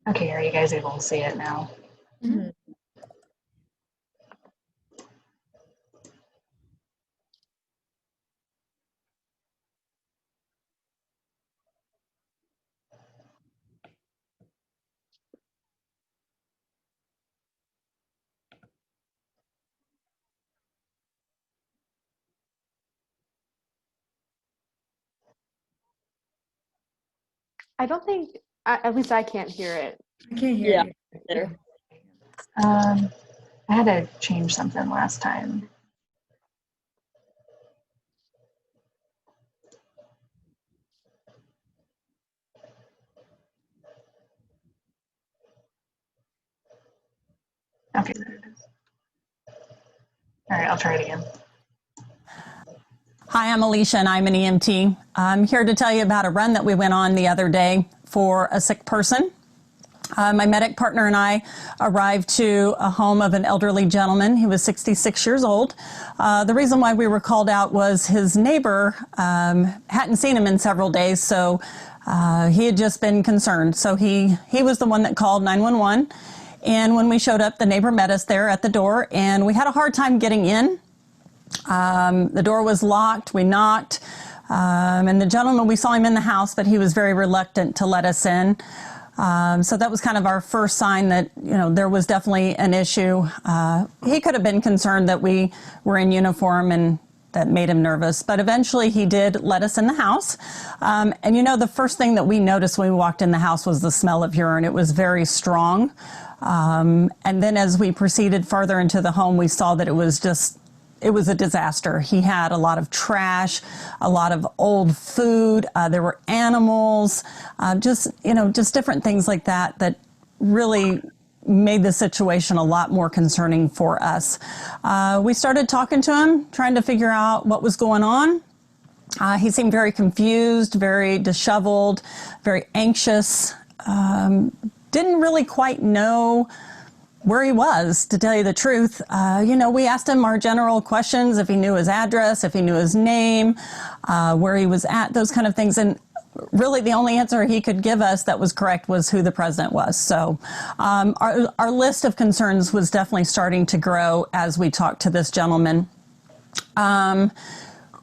Okay, are you guys able to see it now? Mhm. I don't think, at least I can't hear it. I can't hear it. There. I had to change something last time. Okay, there it is. All right, I'll try it again. Hi, I'm Alicia and I'm an EMT. I'm here to tell you about a run that we went on the other day for a sick person. My medic partner and I arrived to a home of an elderly gentleman. He was 66 years old. The reason why we were called out was his neighbor hadn't seen him in several days, so he had just been concerned. So he was the one that called 911. And when we showed up, the neighbor met us there at the door, and we had a hard time getting in. The door was locked. We knocked, and the gentleman, we saw him in the house, but he was very reluctant to let us in. So that was kind of our first sign that, you know, there was definitely an issue. He could have been concerned that we were in uniform, and that made him nervous. But eventually he did let us in the house. And you know, the first thing that we noticed when we walked in the house was the smell of urine. It was very strong. And then as we proceeded farther into the home, we saw that it was a disaster. He had a lot of trash, a lot of old food. There were animals, just different things like that that really made the situation a lot more concerning for us. We started talking to him, trying to figure out what was going on. He seemed very confused, very disheveled, very anxious. Didn't really quite know where he was, to tell you the truth. We asked him our general questions, if he knew his address, if he knew his name, where he was at, those kind of things. And really the only answer he could give us that was correct was who the president was. So our list of concerns was definitely starting to grow as we talked to this gentleman.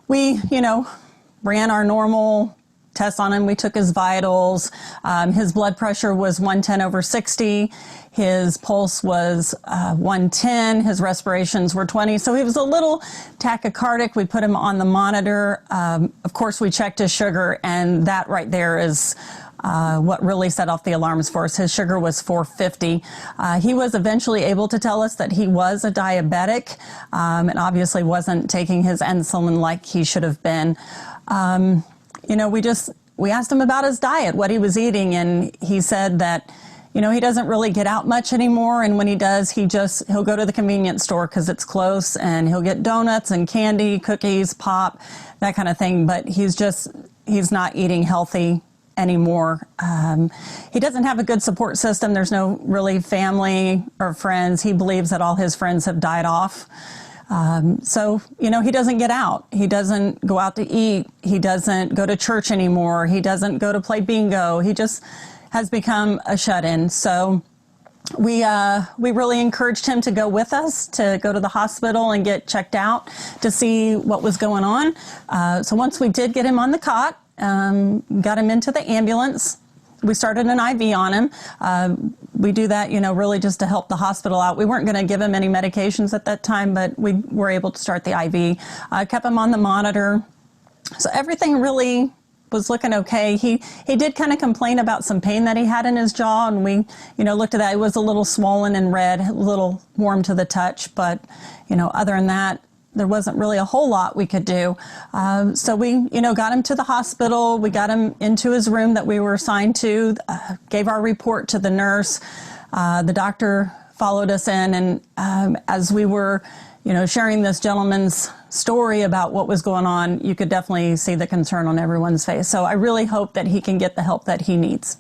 We, ran our normal tests on him. We took his vitals. His blood pressure was 110/60. His pulse was 110. His respirations were 20. So he was a little tachycardic. We put him on the monitor. Of course, we checked his sugar, and that right there is what really set off the alarms for us. His sugar was 450. He was eventually able to tell us that he was a diabetic, and obviously wasn't taking his insulin like he should have been. We asked him about his diet, what he was eating, and he said that, he doesn't really get out much anymore, and when he does, he'll go to the convenience store because it's close, and he'll get donuts and candy, cookies, pop, that kind of thing, but he's not eating healthy anymore. He doesn't have a good support system. There's no really family or friends. He believes that all his friends have died off. So he doesn't get out. He doesn't go out to eat. He doesn't go to church anymore. He doesn't go to play bingo. He just has become a shut-in. So we really encouraged him to go with us, to go to the hospital and get checked out to see what was going on. So once we did get him on the cot, got him into the ambulance, we started an IV on him. We do that, really just to help the hospital out. We weren't going to give him any medications at that time, but we were able to start the IV. Kept him on the monitor. So everything really was looking okay. He did kind of complain about some pain that he had in his jaw, and we, looked at that. It was a little swollen and red, a little warm to the touch, but, other than that, there wasn't really a whole lot we could do. So we, got him to the hospital. We got him into his room that we were assigned to, gave our report to the nurse. The doctor followed us in, and as we were, sharing this gentleman's story about what was going on, you could definitely see the concern on everyone's face. So I really hope that he can get the help that he needs.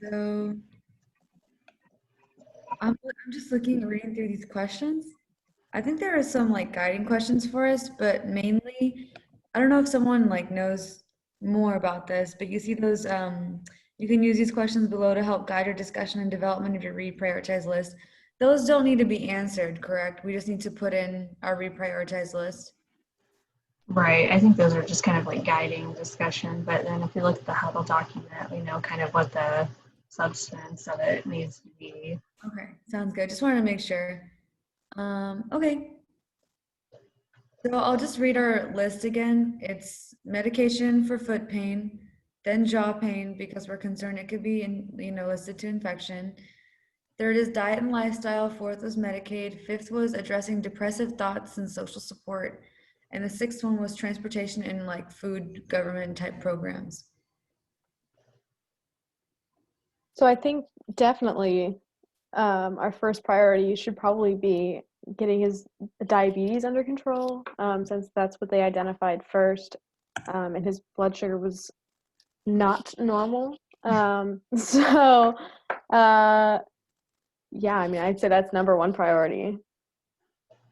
So I'm just reading through these questions. I think there are some like guiding questions for us, but mainly, I don't know if someone like knows more about this, but you see those, you can use these questions below to help guide your discussion and development of your reprioritize list. Those don't need to be answered, correct? We just need to put in our reprioritize list. Right. I think those are just kind of like guiding discussion. But then if we look at the Huddle document, we know kind of what the substance of it needs to be. Okay, sounds good. Just wanted to make sure. Okay. So I'll just read our list again. It's medication for foot pain, then jaw pain because we're concerned it could be listed to infection. Third is diet and lifestyle. Fourth was Medicaid. Fifth was addressing depressive thoughts and social support. And the sixth one was transportation and like food government type programs. So I think definitely our first priority should probably be getting his diabetes under control, since that's what they identified first, and his blood sugar was not normal. So yeah, I mean, I'd say that's number one priority.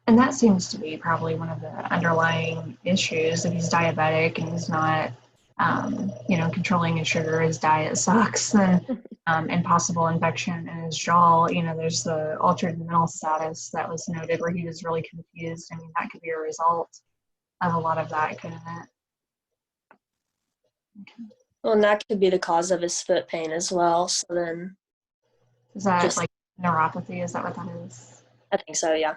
And that seems to be probably one of the underlying issues. If he's diabetic and he's not, controlling his sugar, his diet sucks, and possible infection in his jaw. There's the altered mental status that was noted where he was really confused. I mean, that could be a result of a lot of that, couldn't it? Okay. Well, and that could be the cause of his foot pain as well. So then, Is that like neuropathy? Is that what that is? I think so, yeah.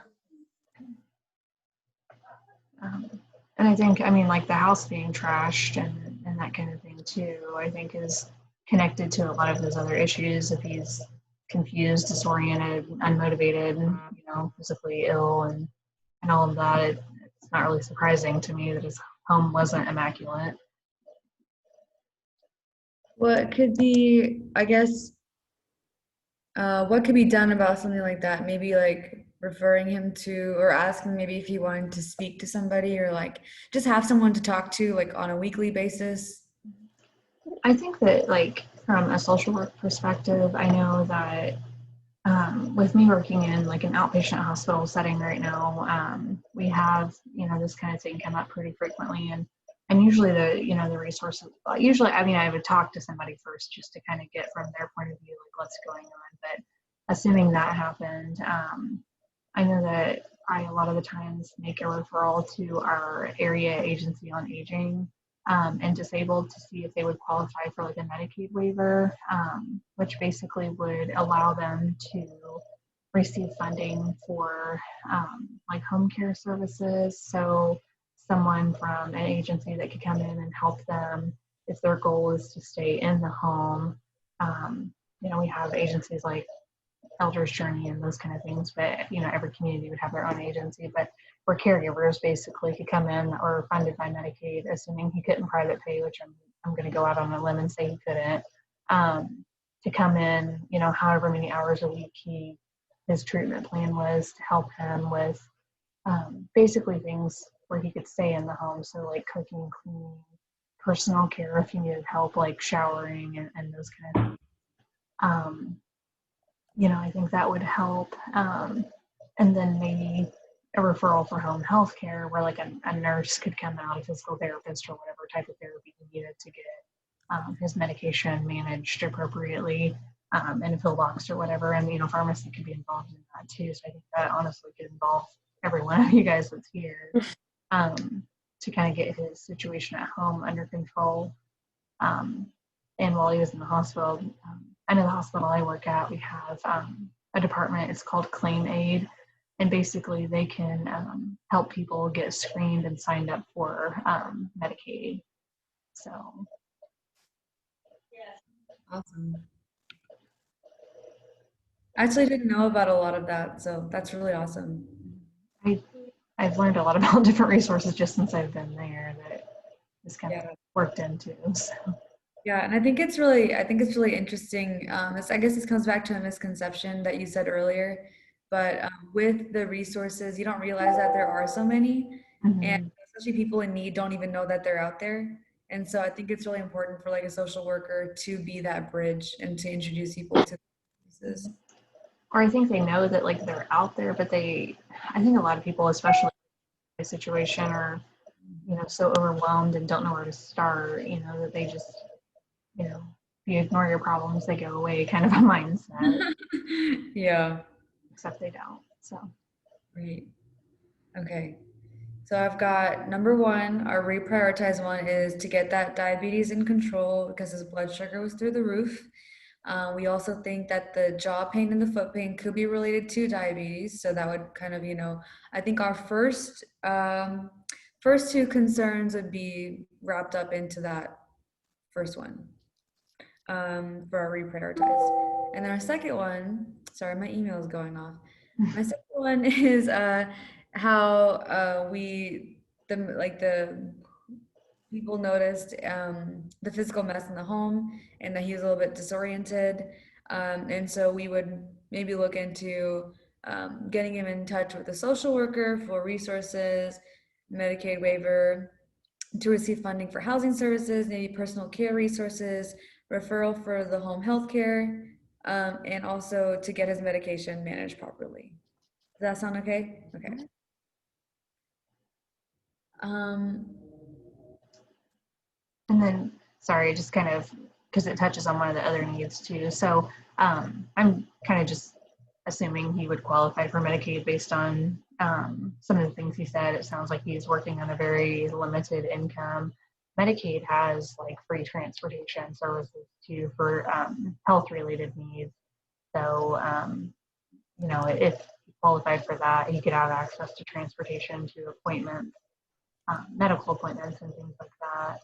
And I think, like the house being trashed and that kind of thing too, I think is connected to a lot of those other issues. If he's confused, disoriented, unmotivated, physically ill and all of that, it's not really surprising to me that his home wasn't immaculate. What could be, I guess, what could be done about something like that? Maybe like referring him to, or asking maybe if he wanted to speak to somebody, or like just have someone to talk to like on a weekly basis. I think that like from a social work perspective, I know that with me working in like an outpatient hospital setting right now, we have, this kind of thing come up pretty frequently. And usually the resources, I would talk to somebody first just to kind of get from their point of view, like what's going on. But assuming that happened, I know that I a lot of the times make a referral to our area agency on aging and disabled to see if they would qualify for like a Medicaid waiver, which basically would allow them to receive funding for like home care services. So someone from an agency that could come in and help them if their goal is to stay in the home. We have agencies like Elder's Journey and those kind of things, but every community would have their own agency. But where caregivers basically could come in or funded by Medicaid, assuming he couldn't private pay, which I'm going to go out on a limb and say he couldn't, to come in, however many hours a week his treatment plan was to help him with basically things where he could stay in the home. So like cooking, cleaning, personal care if he needed help, like showering and those kind of things. I think that would help. And then maybe a referral for home health care where like a nurse could come out, a physical therapist or whatever type of therapy he needed to get his medication managed appropriately, and a pill box or whatever. And, pharmacy could be involved in that too. So I think that honestly could involve every one of you guys that's here to kind of get his situation at home under control. And while he was in the hospital, I know the hospital I work at, we have a department, it's called Claim Aid. And basically they can help people get screened and signed up for Medicaid. So. Awesome. I actually didn't know about a lot of that, so that's really awesome. I've learned a lot about different resources just since I've been there that is kind of worked into. So. Yeah, and I think it's really interesting. I guess this comes back to a misconception that you said earlier, but with the resources, you don't realize that there are so many, and especially people in need don't even know that they're out there. And so I think it's really important for like a social worker to be that bridge and to introduce people to services. Or I think they know that like they're out there, but I think a lot of people, especially in a situation, are, so overwhelmed and don't know where to start, that they just, if you ignore your problems, they go away kind of a mindset, Yeah. except they don't. So, Great. Okay. So I've got number one, our reprioritize one is to get that diabetes in control because his blood sugar was through the roof. We also think that the jaw pain and the foot pain could be related to diabetes. So that would kind of, I think our first two concerns would be wrapped up into that first one for our reprioritize. And then our second one, sorry, my email is going off. My second one is how the people noticed the physical mess in the home and that he was a little bit disoriented. And so we would maybe look into getting him in touch with a social worker for resources, Medicaid waiver, to receive funding for housing services, maybe personal care resources, referral for the home health care, and also to get his medication managed properly. Does that sound okay? Okay. and then, sorry, just kind of, because it touches on one of the other needs too. So I'm kind of just assuming he would qualify for Medicaid based on some of the things he said. It sounds like he's working on a very limited income. Medicaid has like free transportation services too for health related needs. So, if he qualified for that, he could have access to transportation to appointments, medical appointments and things like that.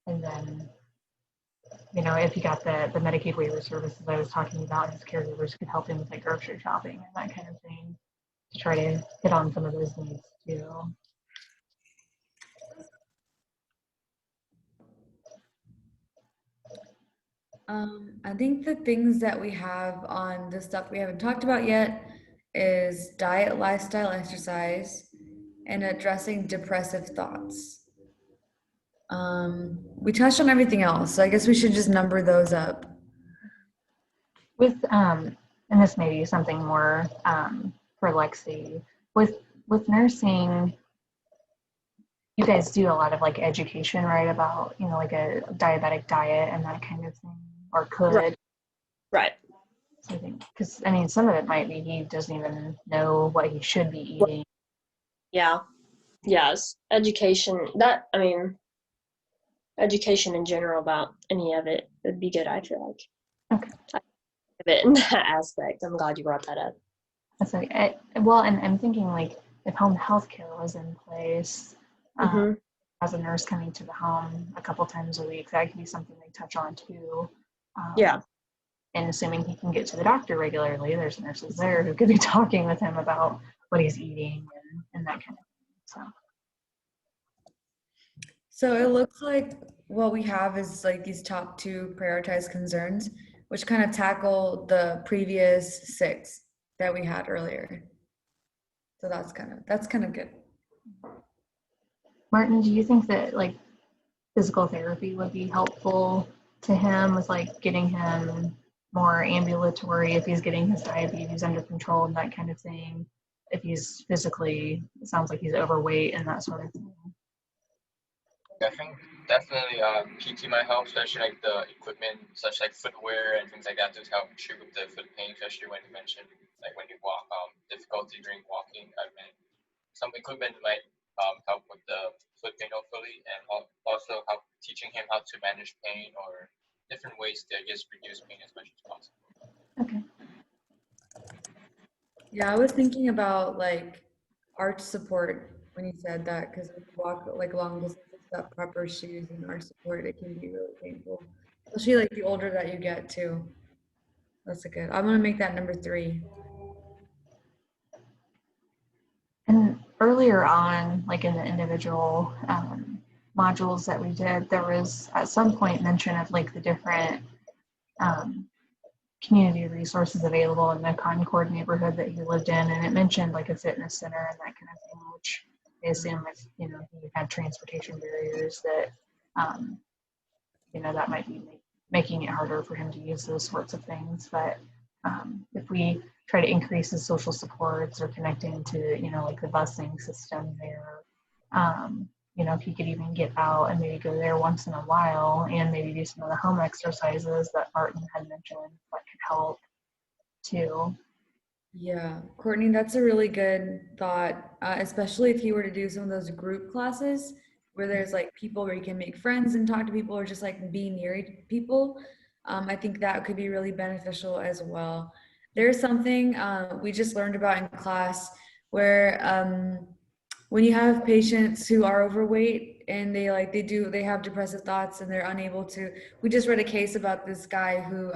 And then, if he got the Medicaid waiver services I was talking about, his caregivers could help him with like grocery shopping and that kind of thing to try to hit on some of those needs too. I think the things that we have on the stuff we haven't talked about yet is diet, lifestyle, exercise, and addressing depressive thoughts. We touched on everything else, so I guess we should just number those up. With and this may be something more for Lexi. With nursing, you guys do a lot of like education, right? About like a diabetic diet and that kind of thing, or could. Right. So I think because some of it might be he doesn't even know what he should be eating. Yeah. Yes. Education. Education in general about any of it would be good, I feel like. Okay. In that aspect. I'm glad you brought that up. That's okay. Well, and I'm thinking like if home health care was in place, as a nurse coming to the home a couple times a week, that could be something they touch on too. Yeah. And assuming he can get to the doctor regularly, there's nurses there who could be talking with him about what he's eating and that kind of thing. So it looks like what we have is like these top two prioritized concerns, which kind of tackle the previous 6 that we had earlier. So that's kind of good. Martin, do you think that like physical therapy would be helpful to him with like getting him more ambulatory if he's getting his diabetes under control and that kind of thing? If he's physically, it sounds like he's overweight and that sort of thing. I think definitely PT might help, especially like the equipment, such like footwear and things like that, to help treat with the foot pain, especially when you mentioned like when you walk, difficulty during walking. I mean, some equipment might help with the foot pain hopefully, and also help teaching him how to manage pain or different ways to just reduce pain as much as possible. Okay. Yeah, I was thinking about like arch support when you said that, because when you walk like long distance without proper shoes and arch support, it can be really painful, especially like the older that you get too. That's a good. I'm gonna make that number 3. And earlier on, like in the individual modules that we did, there was at some point mention of like the different community resources available in the Concord neighborhood that he lived in, and it mentioned like a fitness center and that kind of thing, which I assume if, you know, you had transportation barriers that, you know, that might be making it harder for him to use those sorts of things. But if we try to increase his social supports or connecting to, you know, like the busing system there, you know, if he could even get out and maybe go there once in a while and maybe do some of the home exercises that Martin had mentioned, that could help too. Yeah, Courtney, that's a really good thought, especially if you were to do some of those group classes where there's like people where you can make friends and talk to people or just like be near people. I think that could be really beneficial as well. There's something we just learned about in class where when you have patients who are overweight and they have depressive thoughts and they're unable to, we just read a case about this guy who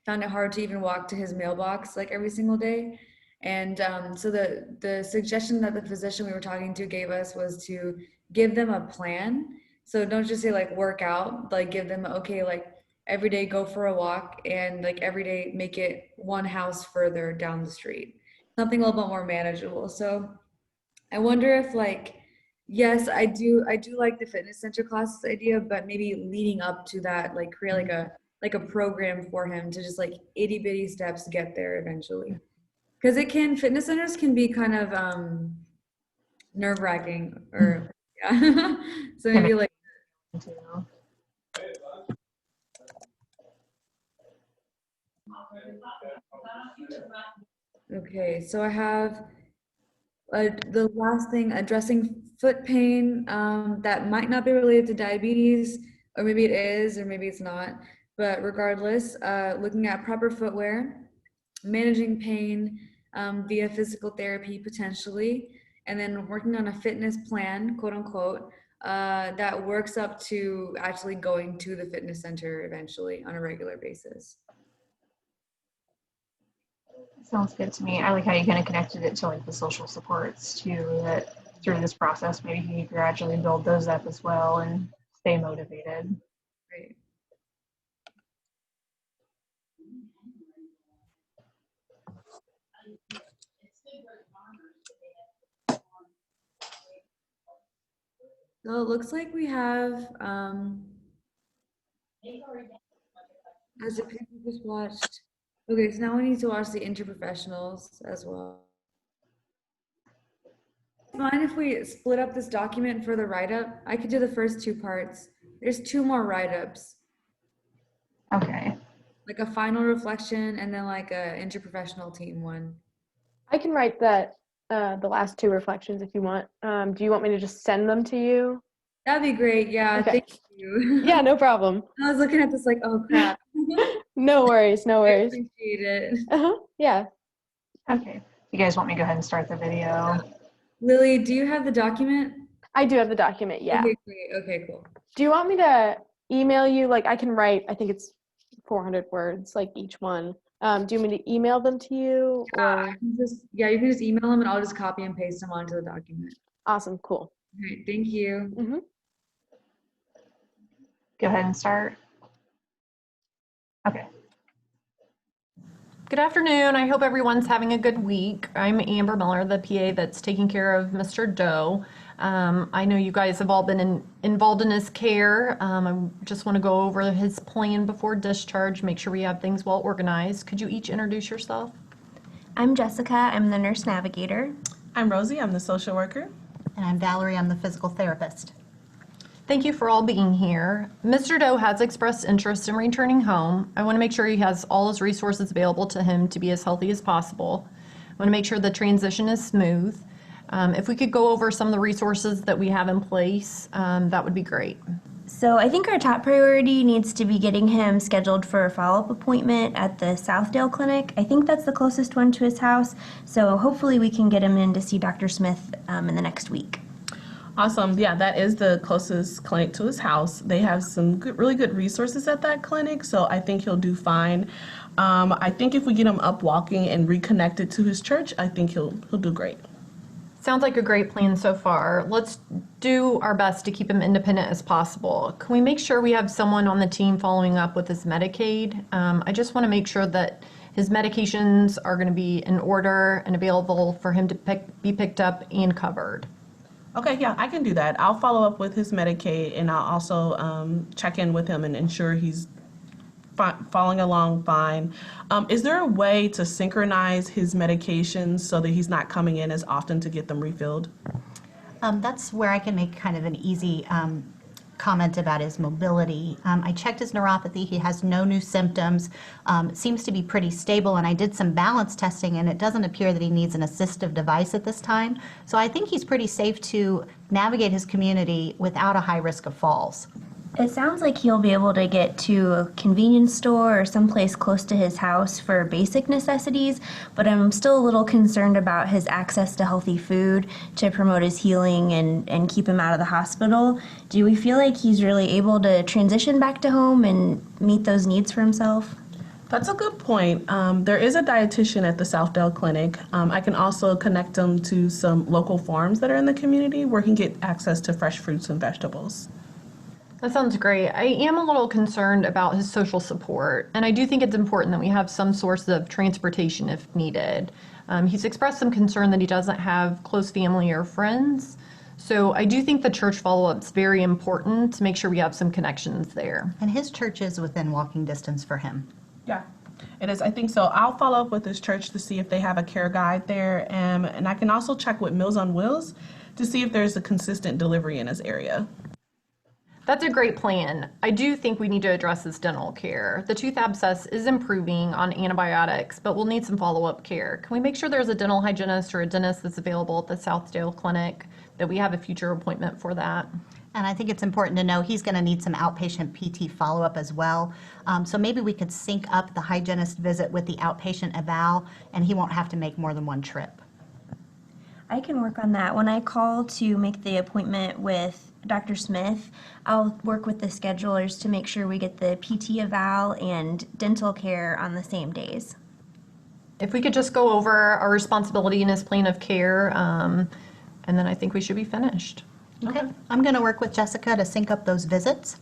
found it hard to even walk to his mailbox like every single day. And so the suggestion that the physician we were talking to gave us was to give them a plan. So don't just say like work out, like give them, okay, like every day go for a walk and like every day make it one house further down the street, something a little bit more manageable. So I wonder if like, yes, I do like the fitness center classes idea, but maybe leading up to that, like create like a program for him to just like itty bitty steps get there eventually. Because fitness centers can be kind of nerve wracking or yeah. So maybe like okay, so I have the last thing, addressing foot pain that might not be related to diabetes, or maybe it is, or maybe it's not. But regardless, looking at proper footwear, managing pain via physical therapy potentially, and then working on a fitness plan, quote unquote, that works up to actually going to the fitness center eventually on a regular basis. Sounds good to me. I like how you kind of connected it to like the social supports too, that through this process, maybe he gradually build those up as well and stay motivated. Right. So it looks like we have, as the people just watched. Okay, so now we need to watch the interprofessionals as well. Mind if we split up this document for the write-up? I could do the first two parts. There's 2 more write-ups. Okay. Like a final reflection and then like a interprofessional team one. I can write that the last 2 reflections if you want. Do you want me to just send them to you? That'd be great. Yeah, Okay. thank you. Yeah, no problem. I was looking at this like, oh crap. No worries, no I worries. appreciate it. Yeah. Okay. You guys want me to go ahead and start the video? Lily, do you have the document? I do have the document, yeah. Okay, great. Okay, cool. Do you want me to email you? Like I can write, I think it's 400 words, like each one. Do you want me to email them to you? Or? You can just email them and I'll just copy and paste them onto the document. Awesome, cool. All right, thank you. Mm-hmm. Go ahead and start. Okay. Good afternoon. I hope everyone's having a good week. I'm Amber Miller, the PA that's taking care of Mr. Doe. I know you guys have all been involved in his care. I just want to go over his plan before discharge, make sure we have things well organized. Could you each introduce yourself? I'm Jessica. I'm the nurse navigator. I'm Rosie. I'm the social worker. And I'm Valerie. I'm the physical therapist. Thank you for all being here. Mr. Doe has expressed interest in returning home. I want to make sure he has all his resources available to him to be as healthy as possible. I want to make sure the transition is smooth. If we could go over some of the resources that we have in place, that would be great. So I think our top priority needs to be getting him scheduled for a follow-up appointment at the Southdale Clinic. I think that's the closest one to his house. So hopefully we can get him in to see Dr. Smith in the next week. Awesome. Yeah, that is the closest clinic to his house. They have some really good resources at that clinic, so I think he'll do fine. I think if we get him up walking and reconnected to his church, I think he'll do great. Sounds like a great plan so far. Let's do our best to keep him independent as possible. Can we make sure we have someone on the team following up with his Medicaid? I just want to make sure that his medications are going to be in order and available for him to be picked up and covered. Okay, yeah, I can do that. I'll follow up with his Medicaid and I'll also check in with him and ensure he's following along fine. Is there a way to synchronize his medications so that he's not coming in as often to get them refilled? That's where I can make kind of an easy comment about his mobility. I checked his neuropathy. He has no new symptoms. It seems to be pretty stable, and I did some balance testing, and it doesn't appear that he needs an assistive device at this time. So I think he's pretty safe to navigate his community without a high risk of falls. It sounds like he'll be able to get to a convenience store or someplace close to his house for basic necessities, but I'm still a little concerned about his access to healthy food to promote his healing and keep him out of the hospital. Do we feel like he's really able to transition back to home and meet those needs for himself? That's a good point. There is a dietitian at the Southdale Clinic. I can also connect him to some local farms that are in the community where he can get access to fresh fruits and vegetables. That sounds great. I am a little concerned about his social support, and I do think it's important that we have some source of transportation if needed. He's expressed some concern that he doesn't have close family or friends, so I do think the church follow-up is very important to make sure we have some connections there. And his church is within walking distance for him. Yeah, it is. I think so. I'll follow up with his church to see if they have a care guide there, and I can also check with Meals on Wheels to see if there's a consistent delivery in his area. That's a great plan. I do think we need to address his dental care. The tooth abscess is improving on antibiotics, but we'll need some follow-up care. Can we make sure there's a dental hygienist or a dentist that's available at the Southdale Clinic, that we have a future appointment for that? And I think it's important to know he's going to need some outpatient PT follow-up as well. So maybe we could sync up the hygienist visit with the outpatient eval, and he won't have to make more than one trip. I can work on that. When I call to make the appointment with Dr. Smith, I'll work with the schedulers to make sure we get the PT eval and dental care on the same days. If we could just go over our responsibility in his plan of care, and then I think we should be finished. Okay. I'm going to work with Jessica to sync up those visits.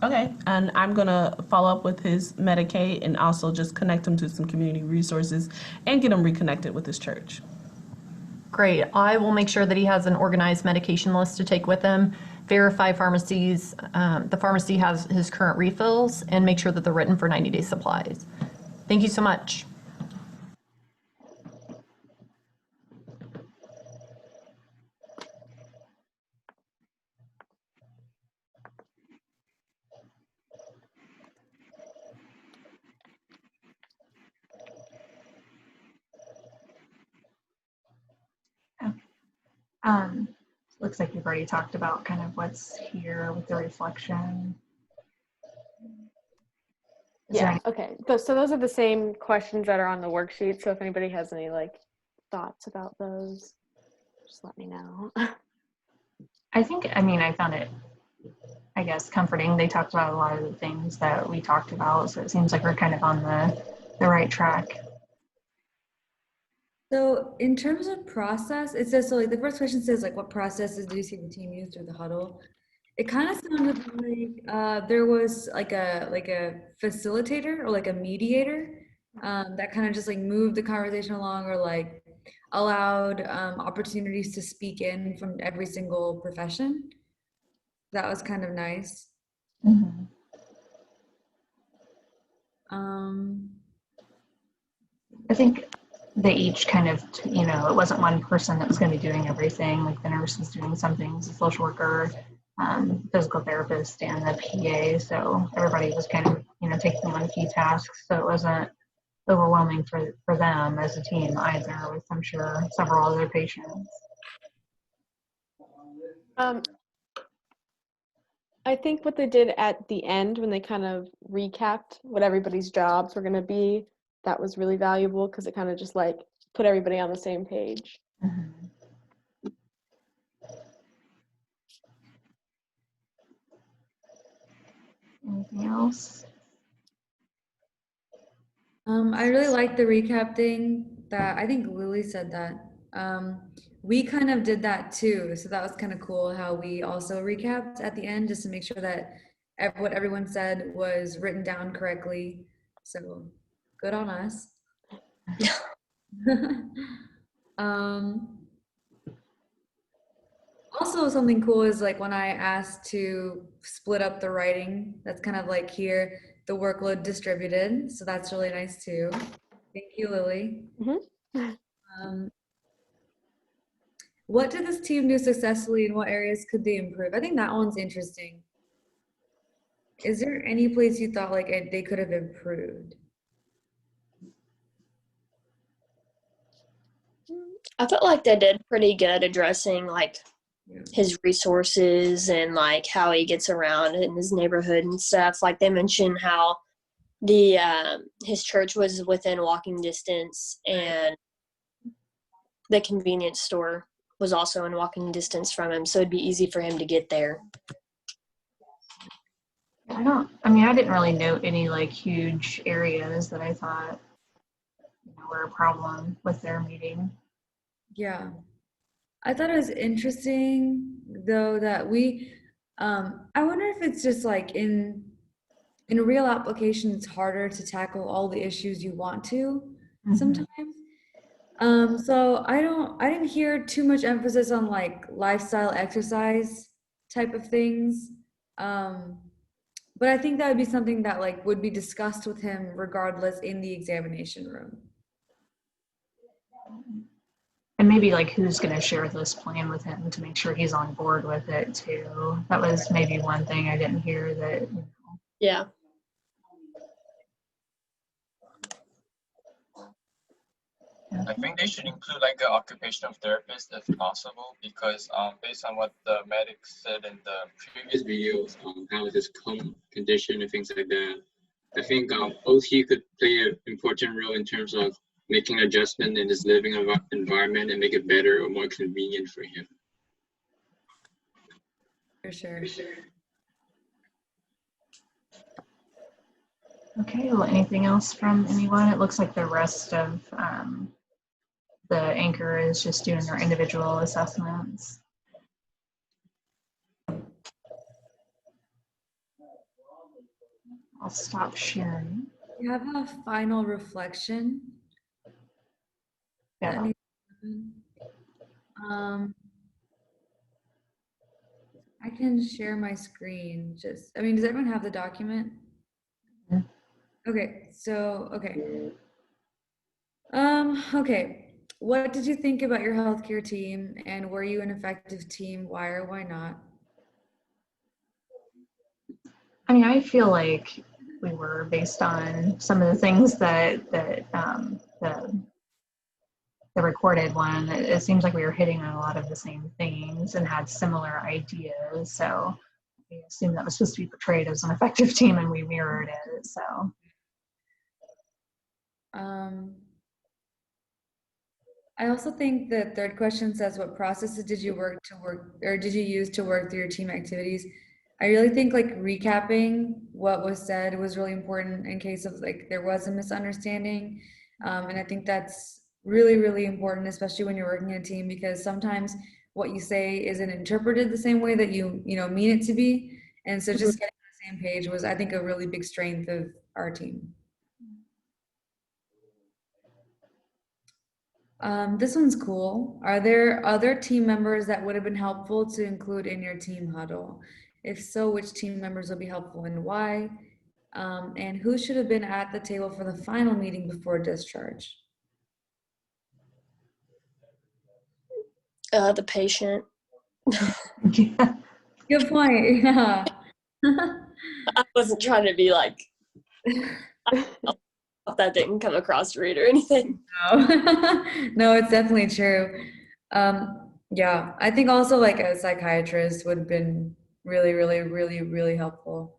Okay, and I'm gonna follow up with his Medicaid and also just connect him to some community resources and get him reconnected with his church. Great. I will make sure that he has an organized medication list to take with him, verify pharmacies, the pharmacy has his current refills, and make sure that they're written for 90-day supplies. Thank you so much. Looks like you've already talked about kind of what's here with the reflection. Yeah, okay. So those are the same questions that are on the worksheet. So if anybody has any thoughts about those, just let me know. I found it, I guess, comforting. They talked about a lot of the things that we talked about, so it seems like we're kind of on the right track. So in terms of process, it says, so the first question says what processes do you see the team use through the huddle? It kind of sounded like there was like a facilitator or like a mediator that kind of just moved the conversation along, or allowed opportunities to speak in from every single profession. That was kind of nice. Mm-hmm. I think they each kind of, it wasn't one person that was going to be doing everything. Like the nurse was doing some things, the social worker, physical therapist, and the PA. So everybody was kind of, taking on key tasks. So it wasn't overwhelming for them as a team either, with, I'm sure, several other patients. I think what they did at the end when they kind of recapped what everybody's jobs were going to be, that was really valuable because it kind of just put everybody on the same page. Mm-hmm. Anything else? I really like the recap thing that I think Lily said that. We kind of did that too. So that was kind of cool how we also recapped at the end just to make sure that what everyone said was written down correctly. So good on us. Also, something cool is like when I asked to split up the writing, that's kind of like here, the workload distributed. So that's really nice too. Thank you, Lily. Um, what did this team do successfully and what areas could they improve? I think that one's interesting. Is there any place you thought like they could have improved? I felt like they did pretty good addressing like Yeah. his resources and like how he gets around in his neighborhood and stuff. Like they mentioned how the his church was within walking distance, and the convenience store was also in walking distance from him, so it'd be easy for him to get there. I didn't really note any like huge areas that I thought were a problem with their meeting. Yeah. I thought it was interesting though that I wonder if it's just like in a real application, it's harder to tackle all the issues you want to sometimes. So I didn't hear too much emphasis on like lifestyle exercise type of things. But I think that would be something that like would be discussed with him regardless in the examination room. And maybe like who's going to share this plan with him to make sure he's on board with it too. That was maybe one thing I didn't hear that. Yeah. I think they should include like an occupational therapist if possible, because based on what the medics said in the previous videos, how his condition and things like that, I think OT could play an important role in terms of making adjustment in his living environment and make it better or more convenient for him. For sure. Okay, well, anything else from anyone? It looks like the rest of the anchor is just doing their individual assessments. I'll stop sharing. You have a final reflection. Yeah. I can share my screen. Does everyone have the document? Yeah. Okay, so, okay. Okay. What did you think about your healthcare team, and were you an effective team? Why or why not? I feel like we were, based on some of the things that the recorded one. It seems like we were hitting on a lot of the same things and had similar ideas. So I assume that was supposed to be portrayed as an effective team, and we mirrored it. So. I also think the third question says, what processes did you use to work through your team activities? I really think like recapping what was said was really important in case of like there was a misunderstanding. And I think that's really, really important, especially when you're working in a team, because sometimes what you say isn't interpreted the same way that you mean it to be. And so just getting on the same page was, I think, a really big strength of our team. This one's cool. Are there other team members that would have been helpful to include in your team huddle? If so, which team members will be helpful and why? And who should have been at the table for the final meeting before discharge? The patient. Yeah. Good point. Yeah. I wasn't trying to be like, that didn't come across rude or anything. No, no, it's definitely true. Yeah, I think also like a psychiatrist would have been really, really, really, really helpful.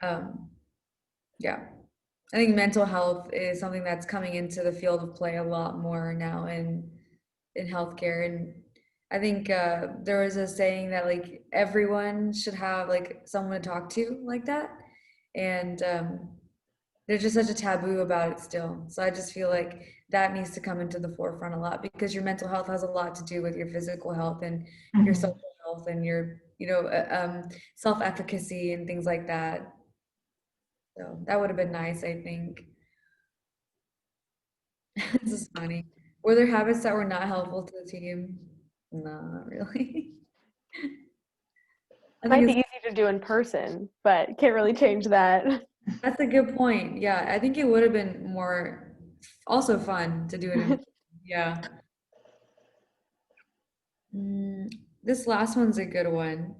Yeah, I think mental health is something that's coming into the field of play a lot more now in healthcare, and I think there was a saying that like everyone should have like someone to talk to like that, and there's just such a taboo about it still. So I just feel like that needs to come into the forefront a lot, because your mental health has a lot to do with your physical health and your social health and your self-efficacy and things like that. So that would have been nice, I think. This is funny. Were there habits that were not helpful to the team? No, not really. I Might think be easy to do in person, but can't really change that. that's a good point. Yeah, I think it would have been more also fun to do it in, yeah. This last one's a good one.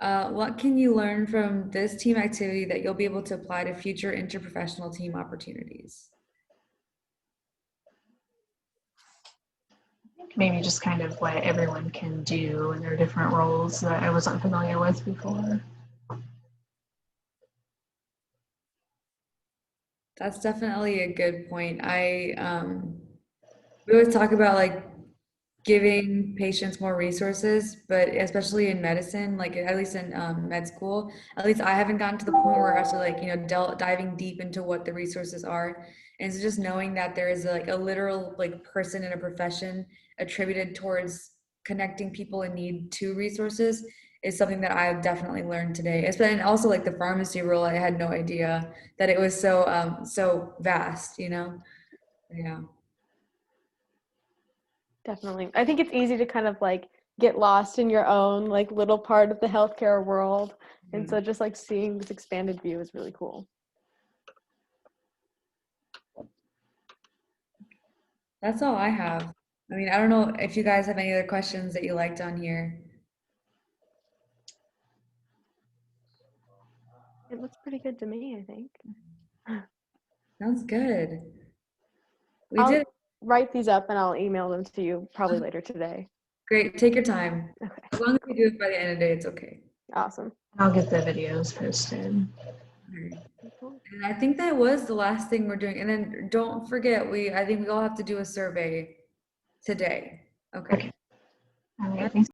What can you learn from this team activity that you'll be able to apply to future interprofessional team opportunities? Maybe just kind of what everyone can do in their different roles that I wasn't familiar with before. That's definitely a good point. We always talk about like giving patients more resources, but especially in medicine, like at least in med school, at least I haven't gotten to the point where we're actually like, you know, diving deep into what the resources are. And so just knowing that there is like a literal like person in a profession attributed towards connecting people in need to resources is something that I've definitely learned today. And also like the pharmacy role, I had no idea that it was so vast, you know? Yeah. Definitely. I think it's easy to kind of like get lost in your own like little part of the healthcare world. And so just like seeing this expanded view is really cool. That's all I have. I mean, I don't know if you guys have any other questions that you liked on here. It looks pretty good to me, I think. Sounds good. We I'll did write these up and I'll email them to you probably later today. great. Take your time. Okay. As long as we do it by the end of the day, it's okay. Awesome. I'll get the videos posted. Cool. And I think that was the last thing we're doing. And then don't forget, I think we all have to do a survey today. Okay. All right. Thanks.